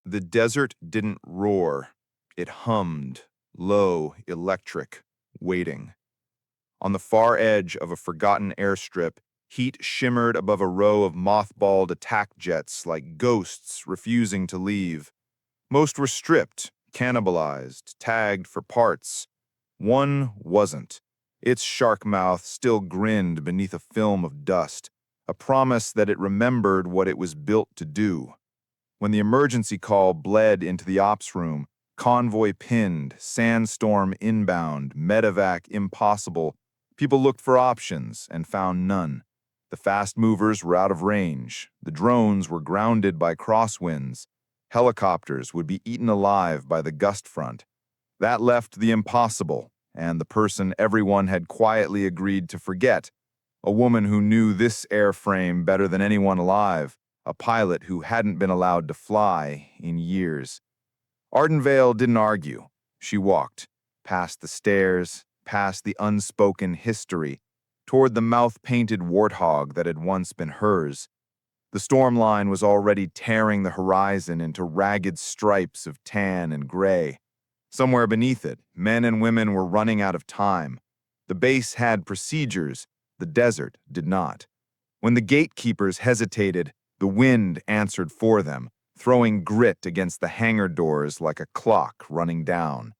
The desert didn't roar. It hummed, low, electric, waiting. On the far edge of a forgotten airstrip, heat shimmered above a row of mothballed attack jets like ghosts refusing to leave. Most were stripped, cannibalized, tagged for parts. One wasn't. Its shark mouth still grinned beneath a film of dust, a promise that it remembered what it was built to do. When the emergency call bled into the ops room, convoy pinned, sandstorm inbound, medevac impossible, people looked for options and found none. The fast movers were out of range. The drones were grounded by crosswinds. Helicopters would be eaten alive by the gust front. That left the impossible, and the person everyone had quietly agreed to forget, a woman who knew this airframe better than anyone alive, a pilot who hadn't been allowed to fly in years. Arden Vale didn't argue. She walked, past the stairs, past the unspoken history, toward the mouth-painted Warthog that had once been hers. The storm line was already tearing the horizon into ragged stripes of tan and gray. Somewhere beneath it, men and women were running out of time. The base had procedures, the desert did not. When the gatekeepers hesitated, the wind answered for them, throwing grit against the hangar doors like a clock running down.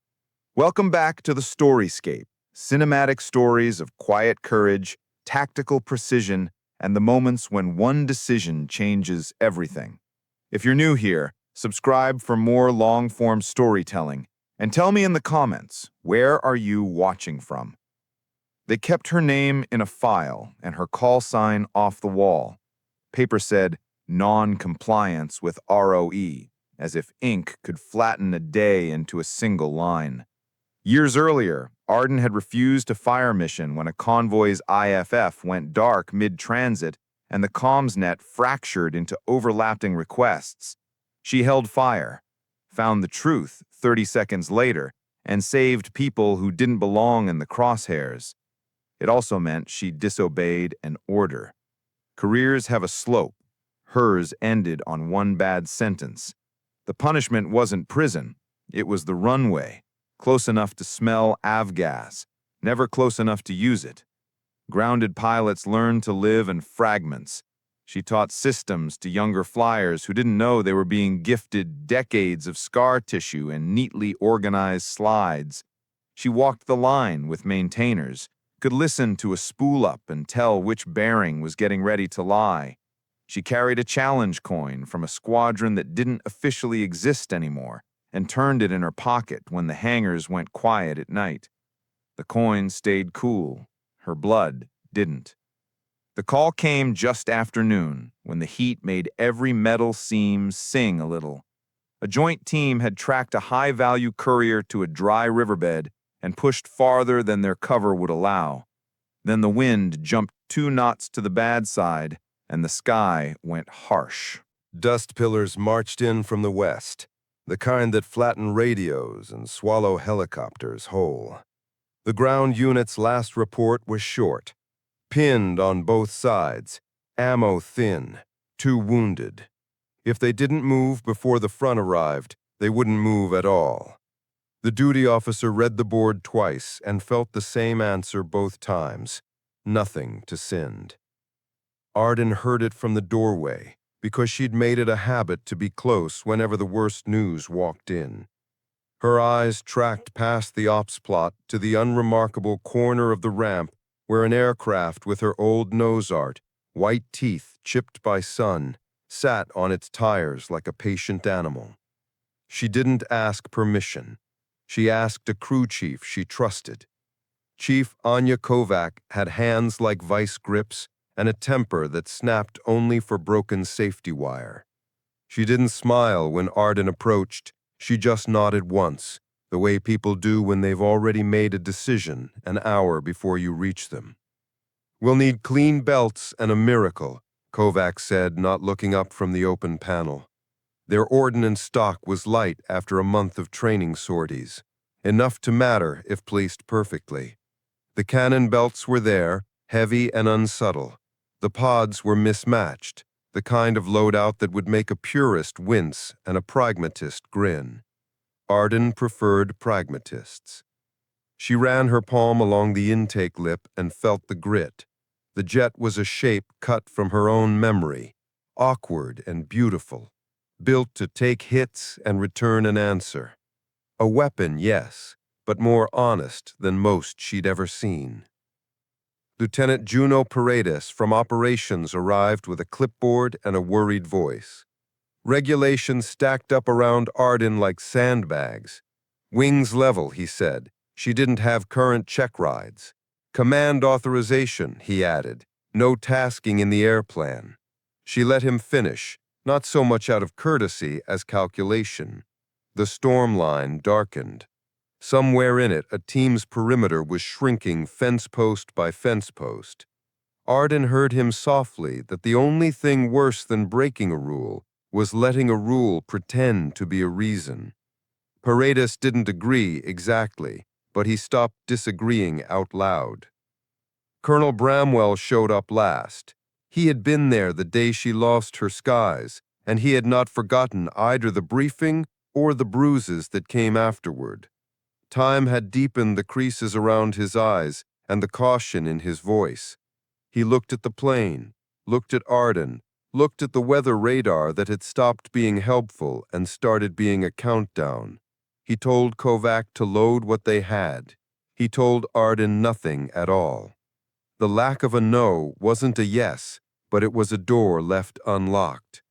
Welcome back to the Storyscape, cinematic stories of quiet courage, tactical precision, and the moments when one decision changes everything. If you're new here, subscribe for more long-form storytelling, and tell me in the comments, where are you watching from? They kept her name in a file and her call sign off the wall. Paper said, non-compliance with ROE, as if ink could flatten a day into a single line. Years earlier, Arden had refused a fire mission when a convoy's IFF went dark mid-transit and the comms net fractured into overlapping requests. She held fire, found the truth 30 seconds later, and saved people who didn't belong in the crosshairs. It also meant she disobeyed an order. Careers have a slope. Hers ended on one bad sentence. The punishment wasn't prison. It was the runway, close enough to smell avgas, never close enough to use it. Grounded pilots learned to live in fragments. She taught systems to younger flyers who didn't know they were being gifted decades of scar tissue and neatly organized slides. She walked the line with maintainers, could listen to a spool up and tell which bearing was getting ready to lie. She carried a challenge coin from a squadron that didn't officially exist anymore and turned it in her pocket when the hangars went quiet at night. The coin stayed cool. Her blood didn't. The call came just after noon, when the heat made every metal seam sing a little. A joint team had tracked a high-value courier to a dry riverbed and pushed farther than their cover would allow. Then the wind jumped 2 knots to the bad side, and the sky went harsh. Dust pillars marched in from the west, the kind that flatten radios and swallow helicopters whole. The ground unit's last report was short. Pinned on both sides, ammo thin, 2 wounded. If they didn't move before the front arrived, they wouldn't move at all. The duty officer read the board twice and felt the same answer both times: nothing to send. Arden heard it from the doorway, because she'd made it a habit to be close whenever the worst news walked in. Her eyes tracked past the ops plot to the unremarkable corner of the ramp where an aircraft with her old nose art, white teeth chipped by sun, sat on its tires like a patient animal. She didn't ask permission. She asked a crew chief she trusted. Chief Anya Kovac had hands like vice grips and a temper that snapped only for broken safety wire. She didn't smile when Arden approached. She just nodded once, the way people do when they've already made a decision an hour before you reach them. "We'll need clean belts and a miracle," Kovac said, not looking up from the open panel. Their ordnance stock was light after a month of training sorties, enough to matter if placed perfectly. The cannon belts were there, heavy and unsubtle. The pods were mismatched. the kind of loadout that would make a purist wince and a pragmatist grin. Arden preferred pragmatists. She ran her palm along the intake lip and felt the grit. The jet was a shape cut from her own memory, awkward and beautiful, built to take hits and return an answer. A weapon, yes, but more honest than most she'd ever seen. Lieutenant Juno Paredes from operations arrived with a clipboard and a worried voice. Regulations stacked up around Arden like sandbags. Wings level, he said. She didn't have current check rides. Command authorization, he added. No tasking in the air plan. She let him finish, not so much out of courtesy as calculation. The storm line darkened. Somewhere in it, a team's perimeter was shrinking fence post by fence post. Arden heard him softly that the only thing worse than breaking a rule was letting a rule pretend to be a reason. Paredes didn't agree exactly, but he stopped disagreeing out loud. Colonel Bramwell showed up last. He had been there the day she lost her skies, and he had not forgotten either the briefing or the bruises that came afterward. Time had deepened the creases around his eyes and the caution in his voice. He looked at the plane, looked at Arden, looked at the weather radar that had stopped being helpful and started being a countdown. He told Kovac to load what they had. He told Arden nothing at all. The lack of a no wasn't a yes, but it was a door left unlocked.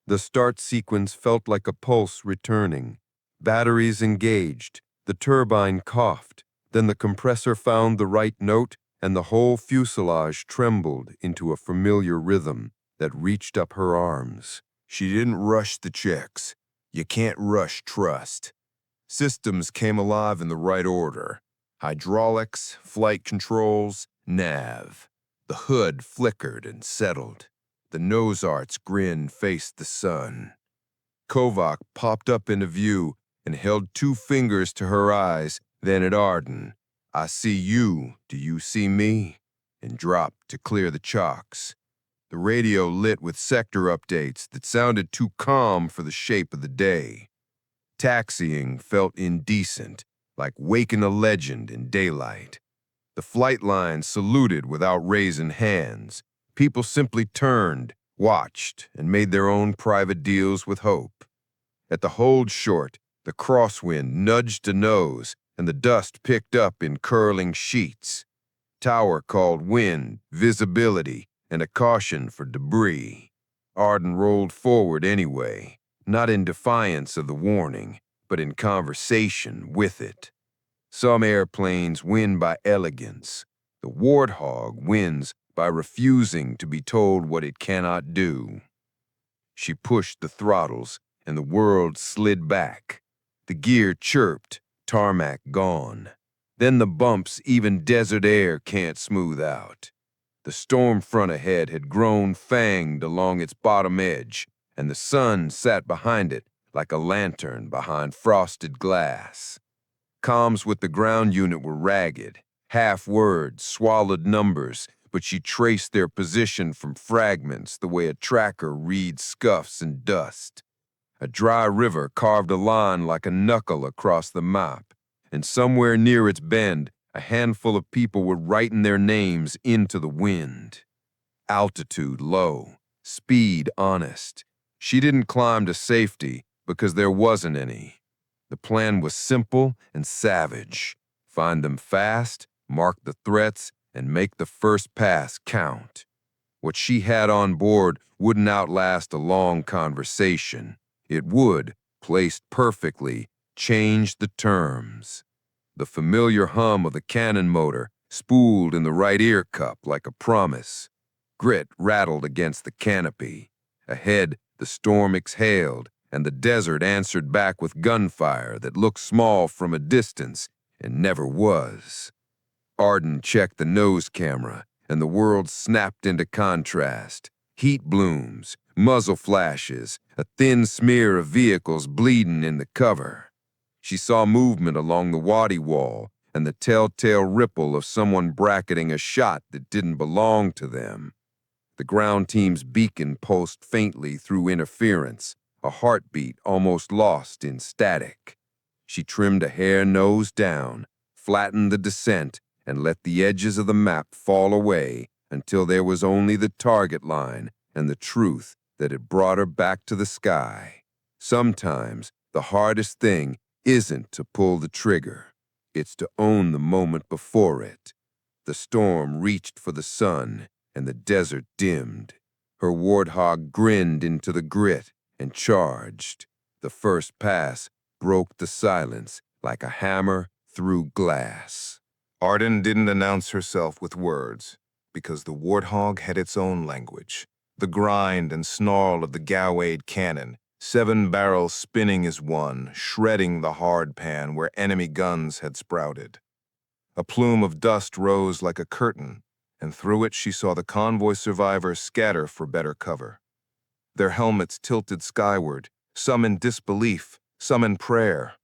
The start sequence felt like a pulse returning. Batteries engaged. The turbine coughed. Then the compressor found the right note, and the whole fuselage trembled into a familiar rhythm that reached up her arms. She didn't rush the checks. You can't rush trust. Systems came alive in the right order. Hydraulics, flight controls, nav. The hood flickered and settled. The nose art's grin faced the sun. Kovac popped up into view and held 2 fingers to her eyes, then at Arden. I see you, do you see me? And dropped to clear the chocks. The radio lit with sector updates that sounded too calm for the shape of the day. Taxiing felt indecent, like waking a legend in daylight. The flight line saluted without raising hands. People simply turned, watched, and made their own private deals with hope. At the hold short, the crosswind nudged a nose, and the dust picked up in curling sheets. Tower called wind, visibility, and a caution for debris. Arden rolled forward anyway, not in defiance of the warning, but in conversation with it. Some airplanes win by elegance. The Warthog wins by refusing to be told what it cannot do. She pushed the throttles, and the world slid back. The gear chirped, tarmac gone. Then the bumps even desert air can't smooth out. The storm front ahead had grown fanged along its bottom edge, and the sun sat behind it like a lantern behind frosted glass. Comms with the ground unit were ragged, half words, swallowed numbers, but she traced their position from fragments the way a tracker reads scuffs and dust. A dry river carved a line like a knuckle across the map, and somewhere near its bend, a handful of people were writing their names into the wind. Altitude low, speed honest. She didn't climb to safety because there wasn't any. The plan was simple and savage. Find them fast, mark the threats, and make the first pass count. What she had on board wouldn't outlast a long conversation. It would, placed perfectly, change the terms. The familiar hum of the cannon motor spooled in the right ear cup like a promise. Grit rattled against the canopy. Ahead, the storm exhaled, and the desert answered back with gunfire that looked small from a distance and never was. Arden checked the nose camera, and the world snapped into contrast. Heat blooms, muzzle flashes, a thin smear of vehicles bleeding in the cover. She saw movement along the wadi wall and the telltale ripple of someone bracketing a shot that didn't belong to them. The ground team's beacon pulsed faintly through interference, a heartbeat almost lost in static. She trimmed a hair nose down, flattened the descent, and let the edges of the map fall away until there was only the target line and the truth that had brought her back to the sky. Sometimes the hardest thing isn't to pull the trigger. It's to own the moment before it. The storm reached for the sun, and the desert dimmed. Her warthog grinned into the grit and charged. The first pass broke the silence like a hammer through glass. Arden didn't announce herself with words, because the Warthog had its own language. The grind and snarl of the Gowade cannon, 7 barrels spinning as one, shredding the hard pan where enemy guns had sprouted. A plume of dust rose like a curtain, and through it she saw the convoy survivors scatter for better cover. Their helmets tilted skyward, some in disbelief, some in prayer.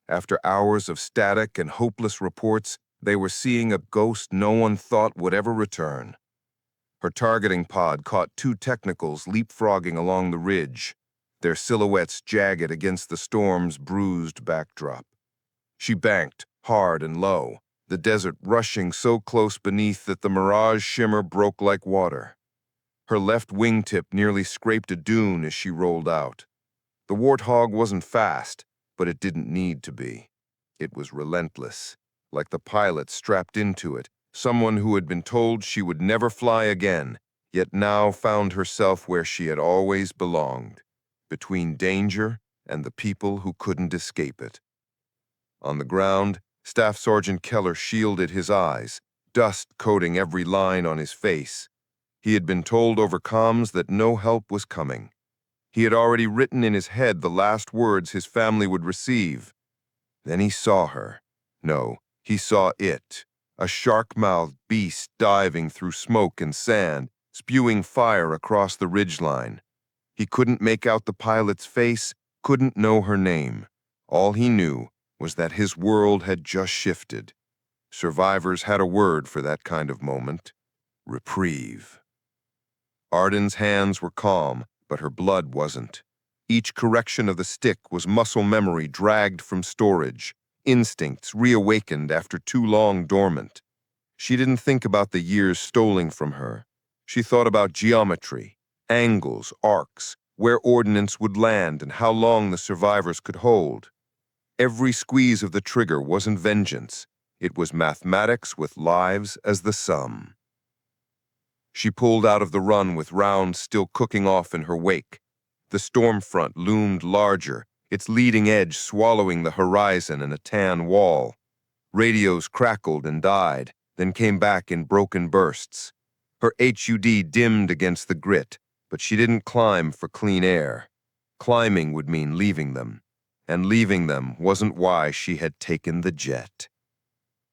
After hours of static and hopeless reports, they were seeing a ghost no one thought would ever return. Her targeting pod caught 2 technicals leapfrogging along the ridge, their silhouettes jagged against the storm's bruised backdrop. She banked, hard and low, the desert rushing so close beneath that the mirage shimmer broke like water. Her left wingtip nearly scraped a dune as she rolled out. The Warthog wasn't fast, but it didn't need to be. It was relentless, like the pilot strapped into it, someone who had been told she would never fly again, yet now found herself where she had always belonged, between danger and the people who couldn't escape it. On the ground, Staff Sergeant Keller shielded his eyes, dust coating every line on his face. He had been told over comms that no help was coming. He had already written in his head the last words his family would receive. Then he saw her. No, he saw it. A shark-mouthed beast diving through smoke and sand, spewing fire across the ridgeline. He couldn't make out the pilot's face, couldn't know her name. All he knew was that his world had just shifted. Survivors had a word for that kind of moment: reprieve. Arden's hands were calm, but her blood wasn't. Each correction of the stick was muscle memory dragged from storage, instincts reawakened after too long dormant. She didn't think about the years stolen from her. She thought about geometry, angles, arcs, where ordnance would land and how long the survivors could hold. Every squeeze of the trigger wasn't vengeance. It was mathematics with lives as the sum. She pulled out of the run with rounds still cooking off in her wake. The storm front loomed larger, its leading edge swallowing the horizon in a tan wall. Radios crackled and died, then came back in broken bursts. Her HUD dimmed against the grit, but she didn't climb for clean air. Climbing would mean leaving them, and leaving them wasn't why she had taken the jet.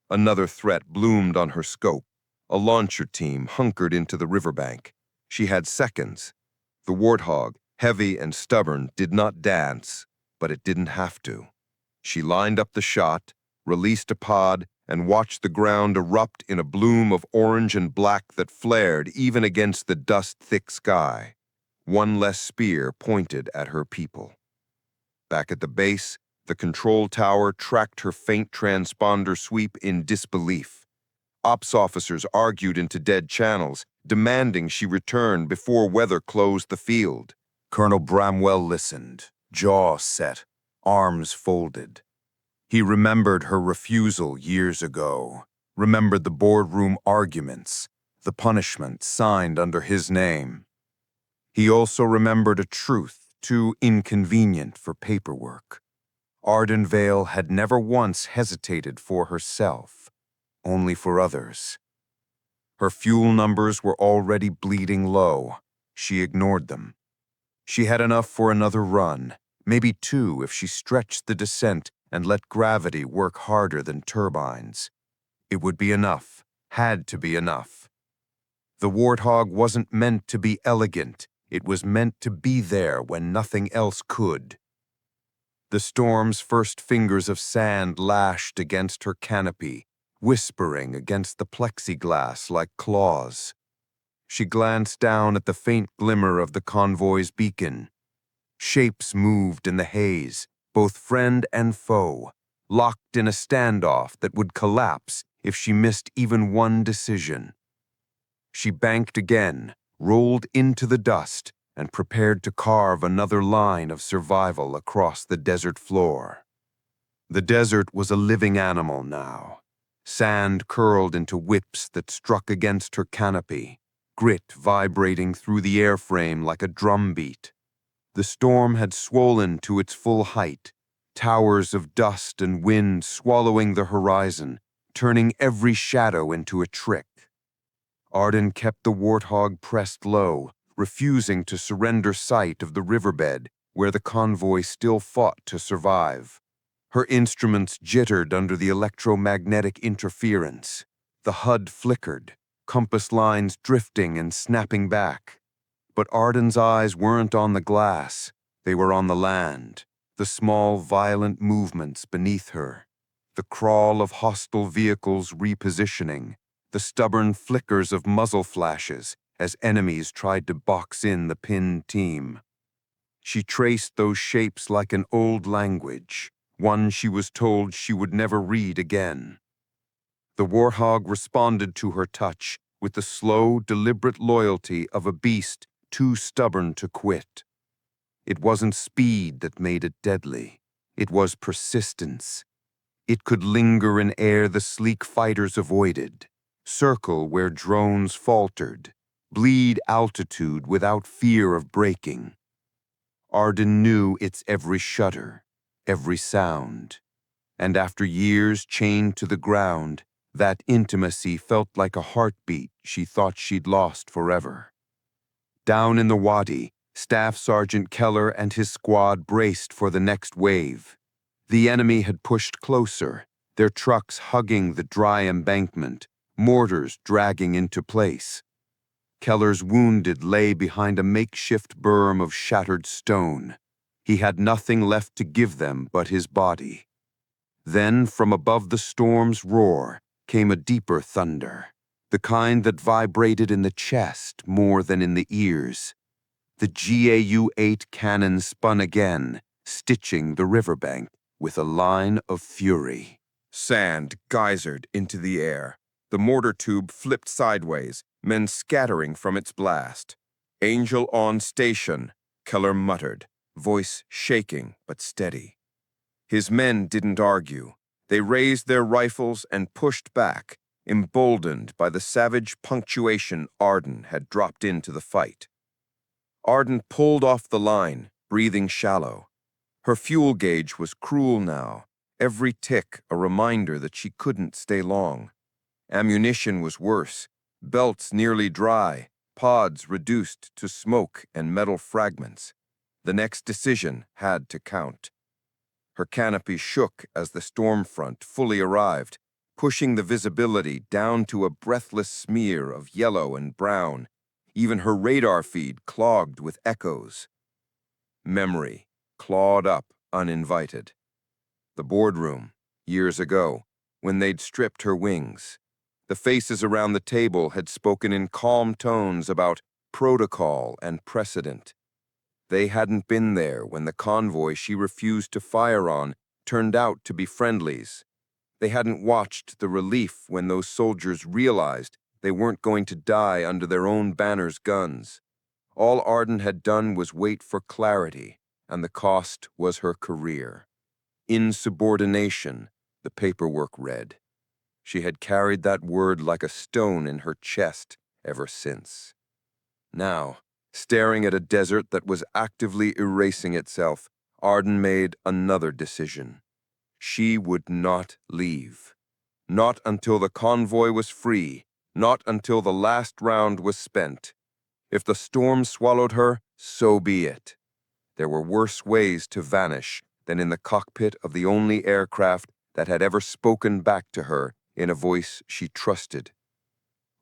Another threat bloomed on her scope. A launcher team hunkered into the riverbank. She had seconds. The Warthog, heavy and stubborn, did not dance, but it didn't have to. She lined up the shot, released a pod, and watched the ground erupt in a bloom of orange and black that flared even against the dust-thick sky. One less spear pointed at her people. Back at the base, the control tower tracked her faint transponder sweep in disbelief. Ops officers argued into dead channels, demanding she return before weather closed the field. Colonel Bramwell listened, jaw set, arms folded. He remembered her refusal years ago, remembered the boardroom arguments, the punishment signed under his name. He also remembered a truth too inconvenient for paperwork. Arden Vale had never once hesitated for herself, only for others. Her fuel numbers were already bleeding low. She ignored them. She had enough for another run, maybe 2 if she stretched the descent and let gravity work harder than turbines. It would be enough, had to be enough. The Warthog wasn't meant to be elegant. It was meant to be there when nothing else could. The storm's first fingers of sand lashed against her canopy, whispering against the plexiglass like claws. She glanced down at the faint glimmer of the convoy's beacon. Shapes moved in the haze, both friend and foe, locked in a standoff that would collapse if she missed even one decision. She banked again, rolled into the dust, and prepared to carve another line of survival across the desert floor. The desert was a living animal now. Sand curled into whips that struck against her canopy, grit vibrating through the airframe like a drumbeat. The storm had swollen to its full height, towers of dust and wind swallowing the horizon, turning every shadow into a trick. Arden kept the Warthog pressed low, refusing to surrender sight of the riverbed where the convoy still fought to survive. Her instruments jittered under the electromagnetic interference. The HUD flickered, compass lines drifting and snapping back. But Arden's eyes weren't on the glass. They were on the land, the small, violent movements beneath her, the crawl of hostile vehicles repositioning, the stubborn flickers of muzzle flashes as enemies tried to box in the pinned team. She traced those shapes like an old language, one she was told she would never read again. The Warthog responded to her touch with the slow, deliberate loyalty of a beast too stubborn to quit. It wasn't speed that made it deadly. It was persistence. It could linger in air the sleek fighters avoided, circle where drones faltered, bleed altitude without fear of breaking. Arden knew its every shudder, every sound, and after years chained to the ground, that intimacy felt like a heartbeat she thought she'd lost forever. Down in the wadi, Staff Sergeant Keller and his squad braced for the next wave. The enemy had pushed closer, their trucks hugging the dry embankment, mortars dragging into place. Keller's wounded lay behind a makeshift berm of shattered stone. He had nothing left to give them but his body. Then, from above the storm's roar, came a deeper thunder, the kind that vibrated in the chest more than in the ears. The GAU-8 cannon spun again, stitching the riverbank with a line of fury. Sand geysered into the air. The mortar tube flipped sideways, men scattering from its blast. "Angel on station," Keller muttered, voice shaking but steady. His men didn't argue. They raised their rifles and pushed back, emboldened by the savage punctuation Arden had dropped into the fight. Arden pulled off the line, breathing shallow. Her fuel gauge was cruel now, every tick a reminder that she couldn't stay long. Ammunition was worse, belts nearly dry, pods reduced to smoke and metal fragments. The next decision had to count. Her canopy shook as the storm front fully arrived, pushing the visibility down to a breathless smear of yellow and brown, even her radar feed clogged with echoes. Memory clawed up uninvited. The boardroom, years ago, when they'd stripped her wings. The faces around the table had spoken in calm tones about protocol and precedent. They hadn't been there when the convoy she refused to fire on turned out to be friendlies. They hadn't watched the relief when those soldiers realized they weren't going to die under their own banner's guns. All Arden had done was wait for clarity, and the cost was her career. Insubordination, the paperwork read. She had carried that word like a stone in her chest ever since. Now, staring at a desert that was actively erasing itself, Arden made another decision. She would not leave. Not until the convoy was free, not until the last round was spent. If the storm swallowed her, so be it. There were worse ways to vanish than in the cockpit of the only aircraft that had ever spoken back to her in a voice she trusted.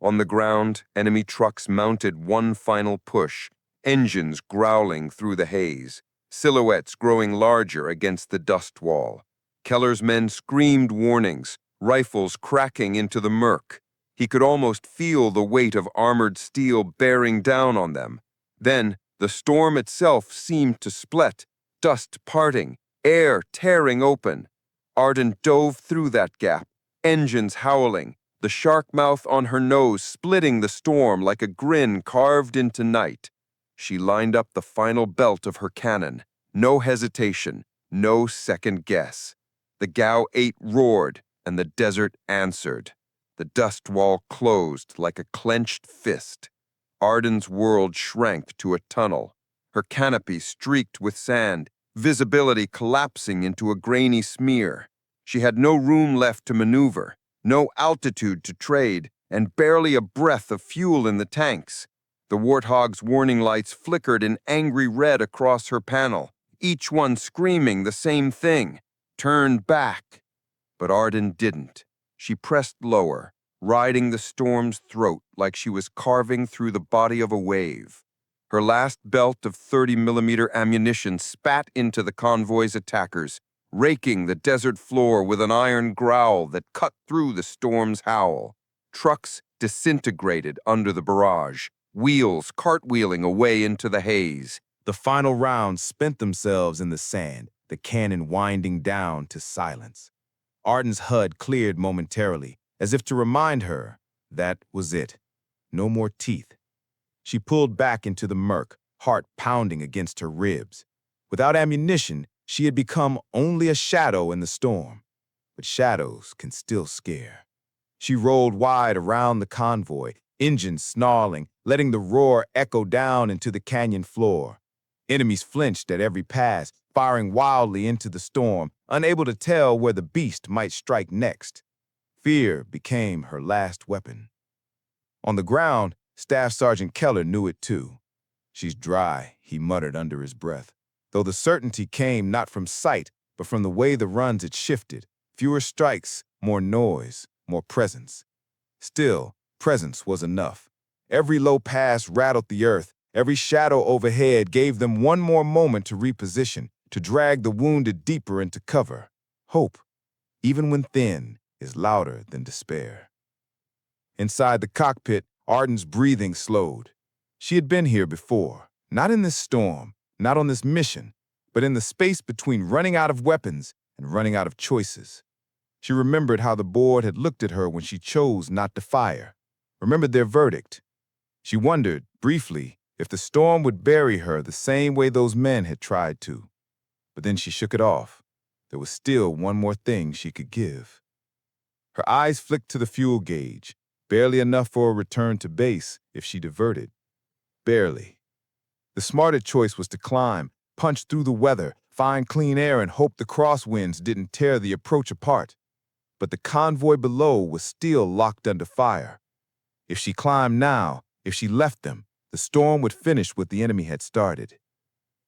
On the ground, enemy trucks mounted one final push, engines growling through the haze, silhouettes growing larger against the dust wall. Keller's men screamed warnings, rifles cracking into the murk. He could almost feel the weight of armored steel bearing down on them. Then the storm itself seemed to split, dust parting, air tearing open. Arden dove through that gap, engines howling, the shark mouth on her nose splitting the storm like a grin carved into night. She lined up the final belt of her cannon. No hesitation, no second guess. The Gao 8 roared, and the desert answered. The dust wall closed like a clenched fist. Arden's world shrank to a tunnel, her canopy streaked with sand, visibility collapsing into a grainy smear. She had no room left to maneuver, no altitude to trade, and barely a breath of fuel in the tanks. The Warthog's warning lights flickered in angry red across her panel, each one screaming the same thing: turn back. But Arden didn't. She pressed lower, riding the storm's throat like she was carving through the body of a wave. Her last belt of 30mm ammunition spat into the convoy's attackers, raking the desert floor with an iron growl that cut through the storm's howl. Trucks disintegrated under the barrage, wheels cartwheeling away into the haze. The final rounds spent themselves in the sand, the cannon winding down to silence. Arden's HUD cleared momentarily, as if to remind her that was it. No more teeth. She pulled back into the murk, heart pounding against her ribs. Without ammunition, she had become only a shadow in the storm. But shadows can still scare. She rolled wide around the convoy, engines snarling, letting the roar echo down into the canyon floor. Enemies flinched at every pass, firing wildly into the storm, unable to tell where the beast might strike next. Fear became her last weapon. On the ground, Staff Sergeant Keller knew it too. "She's dry," he muttered under his breath, though the certainty came not from sight, but from the way the runs had shifted. Fewer strikes, more noise, more presence. Still, presence was enough. Every low pass rattled the earth. Every shadow overhead gave them one more moment to reposition, to drag the wounded deeper into cover. Hope, even when thin, is louder than despair. Inside the cockpit, Arden's breathing slowed. She had been here before, not in this storm, not on this mission, but in the space between running out of weapons and running out of choices. She remembered how the board had looked at her when she chose not to fire, remembered their verdict. She wondered, briefly, if the storm would bury her the same way those men had tried to. But then she shook it off. There was still one more thing she could give. Her eyes flicked to the fuel gauge, barely enough for a return to base if she diverted. Barely. The smarter choice was to climb, punch through the weather, find clean air, and hope the crosswinds didn't tear the approach apart. But the convoy below was still locked under fire. If she climbed now, if she left them, the storm would finish what the enemy had started.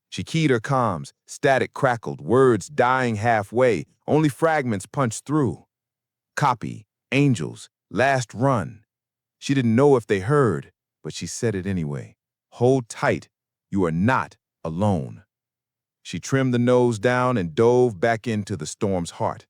She keyed her comms, static crackled, words dying halfway, only fragments punched through. Copy, angels, last run. She didn't know if they heard, but she said it anyway. Hold tight, you are not alone. She trimmed the nose down and dove back into the storm's heart.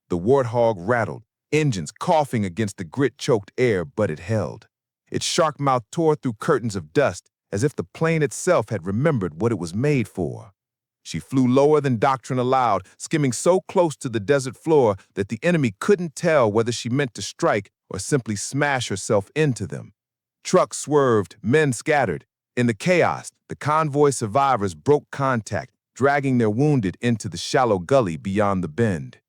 The Warthog rattled, engines coughing against the grit-choked air, but it held. Its shark mouth tore through curtains of dust, as if the plane itself had remembered what it was made for. She flew lower than doctrine allowed, skimming so close to the desert floor that the enemy couldn't tell whether she meant to strike or simply smash herself into them. Trucks swerved, men scattered. In the chaos, the convoy survivors broke contact, dragging their wounded into the shallow gully beyond the bend.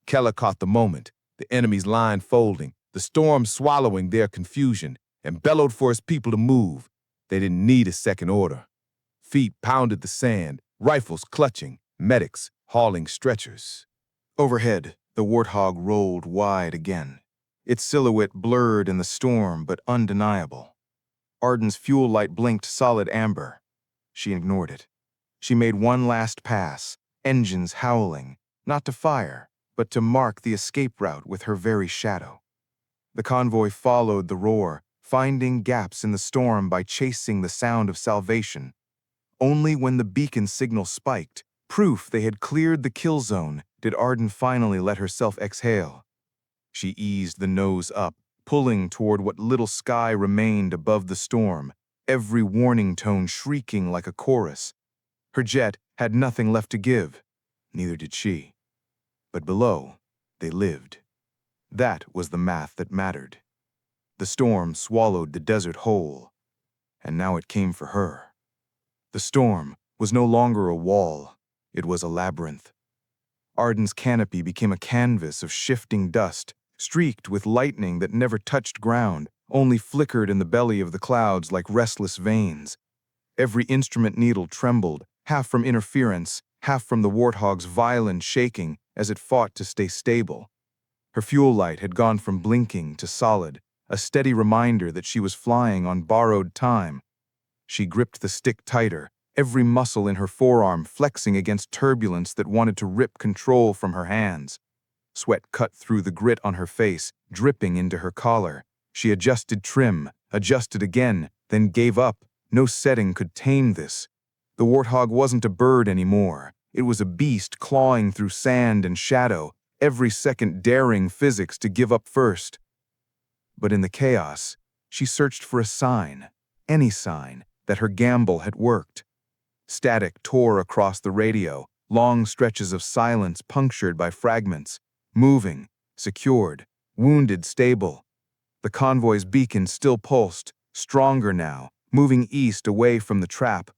Keller caught the moment, the enemy's line folding, the storm swallowing their confusion, and bellowed for his people to move. They didn't need a second order. Feet pounded the sand, rifles clutching, medics hauling stretchers. Overhead, the Warthog rolled wide again, its silhouette blurred in the storm but undeniable. Arden's fuel light blinked solid amber. She ignored it. She made one last pass, engines howling, not to fire, but to mark the escape route with her very shadow. The convoy followed the roar, finding gaps in the storm by chasing the sound of salvation. Only when the beacon signal spiked, proof they had cleared the kill zone, did Arden finally let herself exhale. She eased the nose up, pulling toward what little sky remained above the storm, every warning tone shrieking like a chorus. Her jet had nothing left to give. Neither did she. But below, they lived. That was the math that mattered. The storm swallowed the desert whole, and now it came for her. The storm was no longer a wall, it was a labyrinth. Arden's canopy became a canvas of shifting dust, streaked with lightning that never touched ground, only flickered in the belly of the clouds like restless veins. Every instrument needle trembled, half from interference, half from the Warthog's violent shaking as it fought to stay stable. Her fuel light had gone from blinking to solid, a steady reminder that she was flying on borrowed time. She gripped the stick tighter, every muscle in her forearm flexing against turbulence that wanted to rip control from her hands. Sweat cut through the grit on her face, dripping into her collar. She adjusted trim, adjusted again, then gave up. No setting could tame this. The Warthog wasn't a bird anymore. It was a beast clawing through sand and shadow, every second daring physics to give up first. But in the chaos, she searched for a sign, any sign, that her gamble had worked. Static tore across the radio, long stretches of silence punctured by fragments, moving, secured, wounded stable. The convoy's beacon still pulsed, stronger now, moving east away from the trap.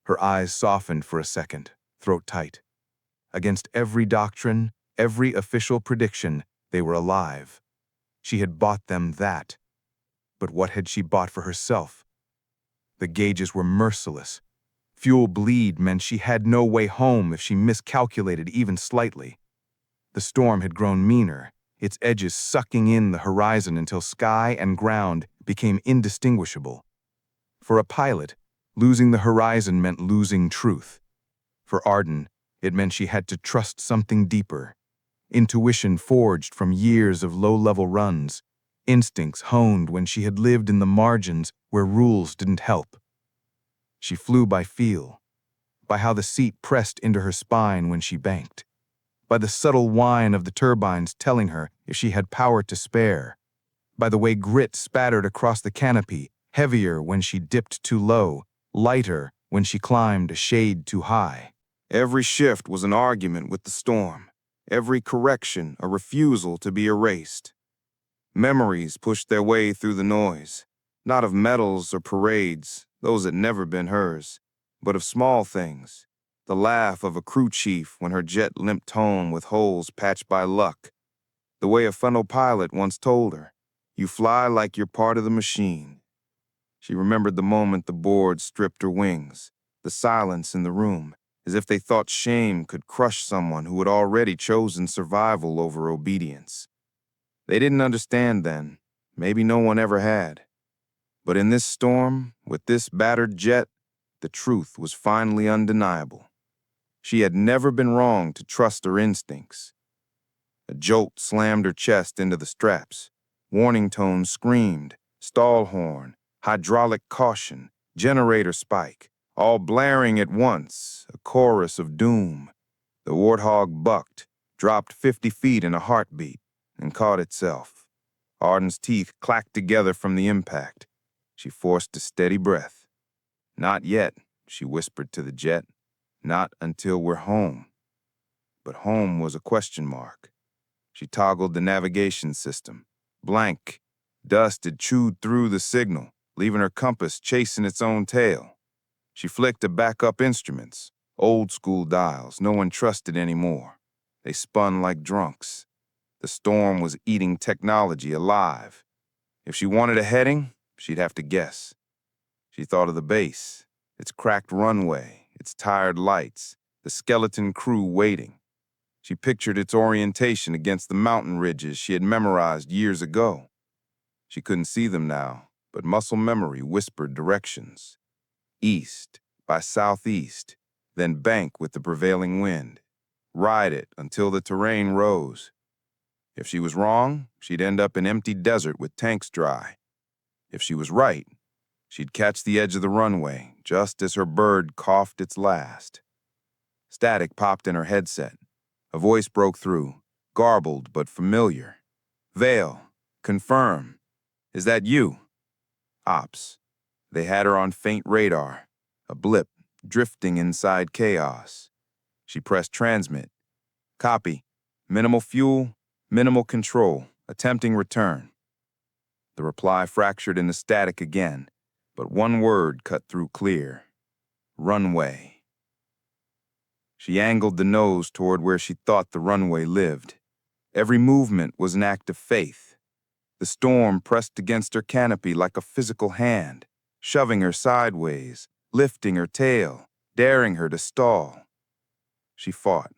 Her eyes softened for a second, throat tight. Against every doctrine, every official prediction, they were alive. She had bought them that. But what had she bought for herself? The gauges were merciless. Fuel bleed meant she had no way home if she miscalculated even slightly. The storm had grown meaner, its edges sucking in the horizon until sky and ground became indistinguishable. For a pilot, losing the horizon meant losing truth. For Arden, it meant she had to trust something deeper. Intuition forged from years of low-level runs, instincts honed when she had lived in the margins where rules didn't help. She flew by feel, by how the seat pressed into her spine when she banked, by the subtle whine of the turbines telling her if she had power to spare, by the way grit spattered across the canopy, heavier when she dipped too low, lighter when she climbed a shade too high. Every shift was an argument with the storm, every correction a refusal to be erased. Memories pushed their way through the noise, not of medals or parades, those had never been hers, but of small things. The laugh of a crew chief when her jet limped home with holes patched by luck. The way a fellow pilot once told her, "You fly like you're part of the machine." She remembered the moment the board stripped her wings, the silence in the room, as if they thought shame could crush someone who had already chosen survival over obedience. They didn't understand then. Maybe no one ever had. But in this storm, with this battered jet, the truth was finally undeniable. She had never been wrong to trust her instincts. A jolt slammed her chest into the straps. Warning tones screamed, stall horn, hydraulic caution, generator spike, all blaring at once, a chorus of doom. The Warthog bucked, dropped 50 feet in a heartbeat, and caught itself. Arden's teeth clacked together from the impact. She forced a steady breath. "Not yet," she whispered to the jet. "Not until we're home." But home was a question mark. She toggled the navigation system. Blank. Dust had chewed through the signal, leaving her compass chasing its own tail. She flicked to backup instruments, old-school dials no one trusted anymore. They spun like drunks. The storm was eating technology alive. If she wanted a heading, she'd have to guess. She thought of the base, its cracked runway, its tired lights, the skeleton crew waiting. She pictured its orientation against the mountain ridges she had memorized years ago. She couldn't see them now, but muscle memory whispered directions. East by southeast, then bank with the prevailing wind. Ride it until the terrain rose. If she was wrong, she'd end up in empty desert with tanks dry. If she was right, she'd catch the edge of the runway just as her bird coughed its last. Static popped in her headset. A voice broke through, garbled but familiar. "Vale, confirm. Is that you? Ops. They had her on faint radar. A blip, drifting inside chaos. She pressed transmit. Copy. Minimal fuel, minimal control. Attempting return. The reply fractured into static again, but one word cut through clear. Runway. She angled the nose toward where she thought the runway lived. Every movement was an act of faith. The storm pressed against her canopy like a physical hand, shoving her sideways, lifting her tail, daring her to stall. She fought,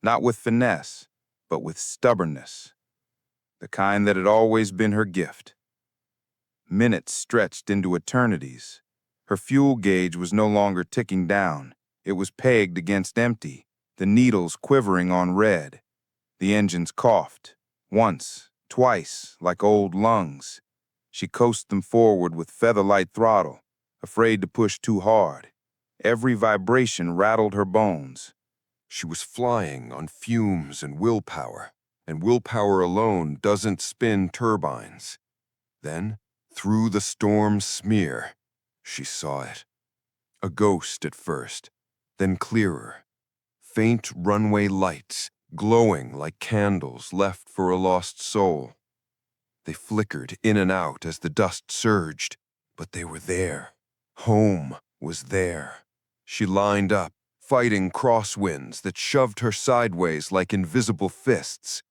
not with finesse, but with stubbornness, the kind that had always been her gift. Minutes stretched into eternities. Her fuel gauge was no longer ticking down. It was pegged against empty, the needles quivering on red. The engines coughed, once, twice, like old lungs. She coasted them forward with feather-light throttle, afraid to push too hard. Every vibration rattled her bones. She was flying on fumes and willpower alone doesn't spin turbines. Then, through the storm's smear, she saw it. A ghost at first, then clearer. Faint runway lights, glowing like candles left for a lost soul. They flickered in and out as the dust surged, but they were there. Home was there. She lined up, fighting crosswinds that shoved her sideways like invisible fists.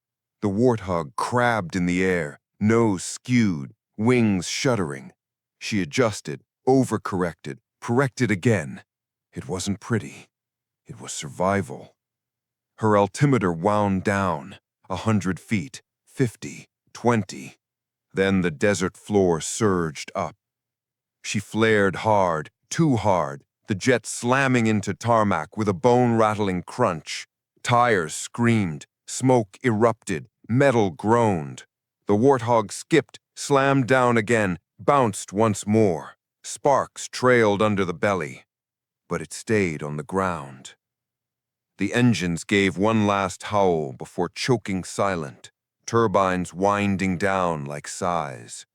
The Warthog crabbed in the air, nose skewed, wings shuddering. She adjusted, overcorrected, corrected again. It wasn't pretty. It was survival. Her altimeter wound down, 100 feet, 50, 20. Then the desert floor surged up. She flared hard, too hard, the jet slamming into tarmac with a bone-rattling crunch. Tires screamed, smoke erupted, metal groaned. The Warthog skipped, slammed down again, bounced once more. Sparks trailed under the belly, but it stayed on the ground. The engines gave one last howl before choking silent, turbines winding down like sighs.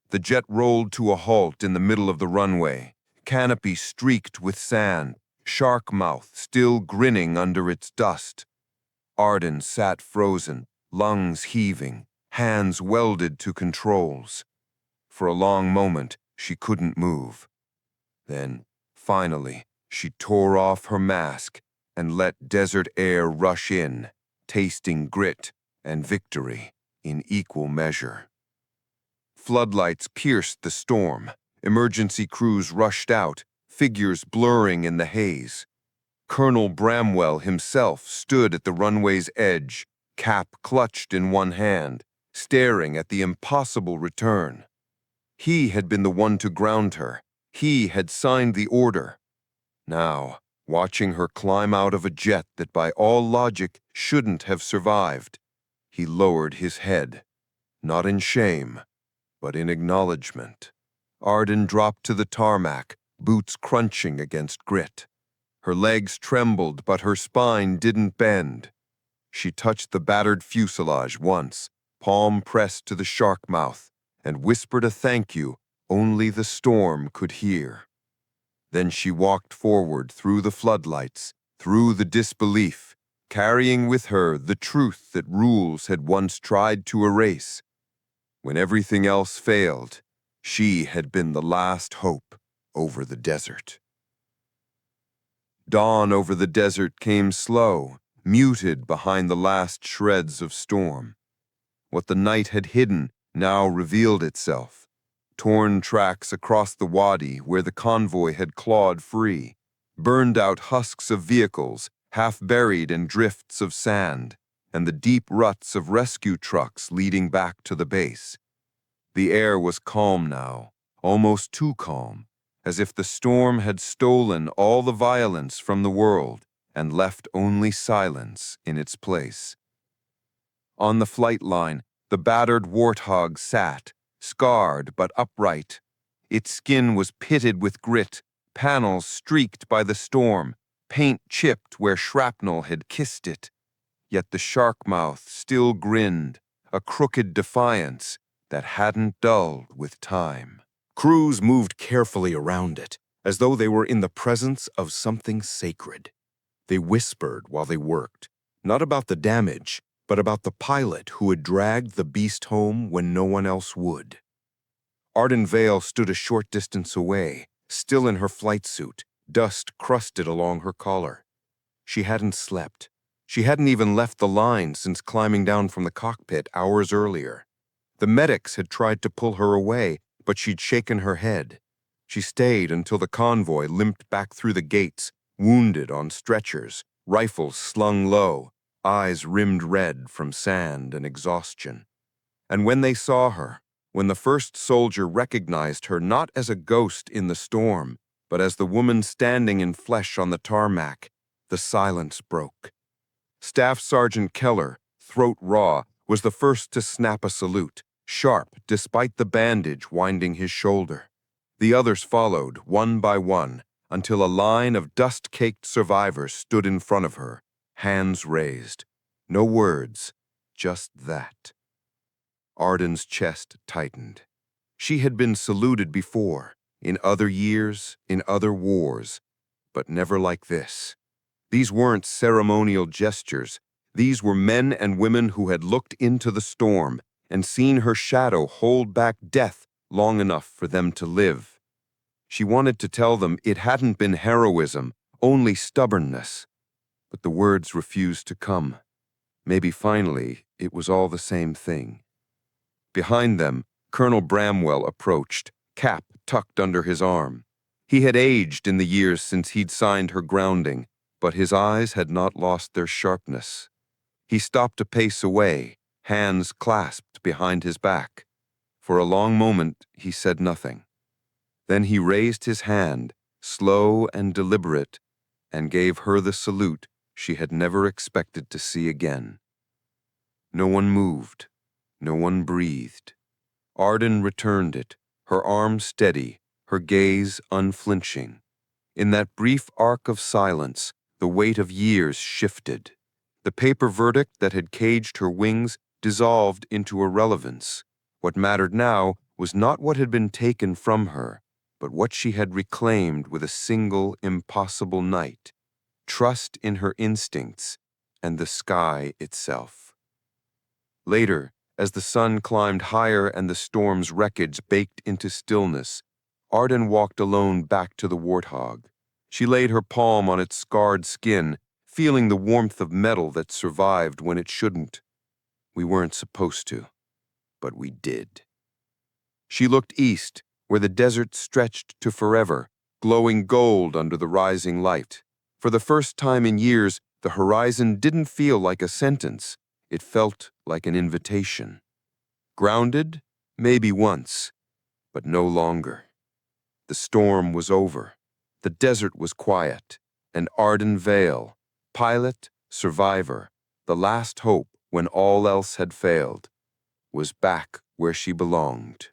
The jet rolled to a halt in the middle of the runway, canopy streaked with sand, shark mouth still grinning under its dust. Arden sat frozen, lungs heaving, hands welded to controls. For a long moment, she couldn't move. Then, finally, she tore off her mask and let desert air rush in, tasting grit and victory in equal measure. Floodlights pierced the storm. Emergency crews rushed out, figures blurring in the haze. Colonel Bramwell himself stood at the runway's edge, cap clutched in one hand, staring at the impossible return. He had been the one to ground her. He had signed the order. Now, watching her climb out of a jet that by all logic shouldn't have survived, he lowered his head, not in shame, but in acknowledgement. Arden dropped to the tarmac, boots crunching against grit. Her legs trembled, but her spine didn't bend. She touched the battered fuselage once, palm pressed to the shark mouth, and whispered a thank you only the storm could hear. Then she walked forward through the floodlights, through the disbelief, carrying with her the truth that rules had once tried to erase. When everything else failed, she had been the last hope over the desert. Dawn over the desert came slow, muted behind the last shreds of storm. What the night had hidden now revealed itself. Torn tracks across the wadi where the convoy had clawed free, burned out husks of vehicles, half buried in drifts of sand, and the deep ruts of rescue trucks leading back to the base. The air was calm now, almost too calm, as if the storm had stolen all the violence from the world and left only silence in its place. On the flight line, the battered Warthog sat, scarred but upright. Its skin was pitted with grit, panels streaked by the storm, paint chipped where shrapnel had kissed it. Yet the shark mouth still grinned, a crooked defiance, that hadn't dulled with time. Crews moved carefully around it, as though they were in the presence of something sacred. They whispered while they worked, not about the damage, but about the pilot who had dragged the beast home when no one else would. Arden Vale stood a short distance away, still in her flight suit, dust crusted along her collar. She hadn't slept. She hadn't even left the line since climbing down from the cockpit hours earlier. The medics had tried to pull her away, but she'd shaken her head. She stayed until the convoy limped back through the gates, wounded on stretchers, rifles slung low, eyes rimmed red from sand and exhaustion. And when they saw her, when the first soldier recognized her not as a ghost in the storm, but as the woman standing in flesh on the tarmac, the silence broke. Staff Sergeant Keller, throat raw, was the first to snap a salute, sharp despite the bandage winding his shoulder. The others followed, one by one, until a line of dust-caked survivors stood in front of her, hands raised. No words, just that. Arden's chest tightened. She had been saluted before, in other years, in other wars, but never like this. These weren't ceremonial gestures. These were men and women who had looked into the storm and seen her shadow hold back death long enough for them to live. She wanted to tell them it hadn't been heroism, only stubbornness. But the words refused to come. Maybe finally it was all the same thing. Behind them, Colonel Bramwell approached, cap tucked under his arm. He had aged in the years since he'd signed her grounding, but his eyes had not lost their sharpness. He stopped a pace away, hands clasped behind his back. For a long moment, he said nothing. Then he raised his hand, slow and deliberate, and gave her the salute she had never expected to see again. No one moved. No one breathed. Arden returned it, her arm steady, her gaze unflinching. In that brief arc of silence, the weight of years shifted. The paper verdict that had caged her wings dissolved into irrelevance. What mattered now was not what had been taken from her, but what she had reclaimed with a single impossible night. Trust in her instincts and the sky itself. Later, as the sun climbed higher and the storm's wreckage baked into stillness, Arden walked alone back to the Warthog. She laid her palm on its scarred skin, feeling the warmth of metal that survived when it shouldn't. We weren't supposed to, but we did. She looked east, where the desert stretched to forever, glowing gold under the rising light. For the first time in years, the horizon didn't feel like a sentence. It felt like an invitation. Grounded? Maybe once, but no longer. The storm was over. The desert was quiet, and Arden Vale, pilot, survivor, the last hope when all else had failed, was back where she belonged.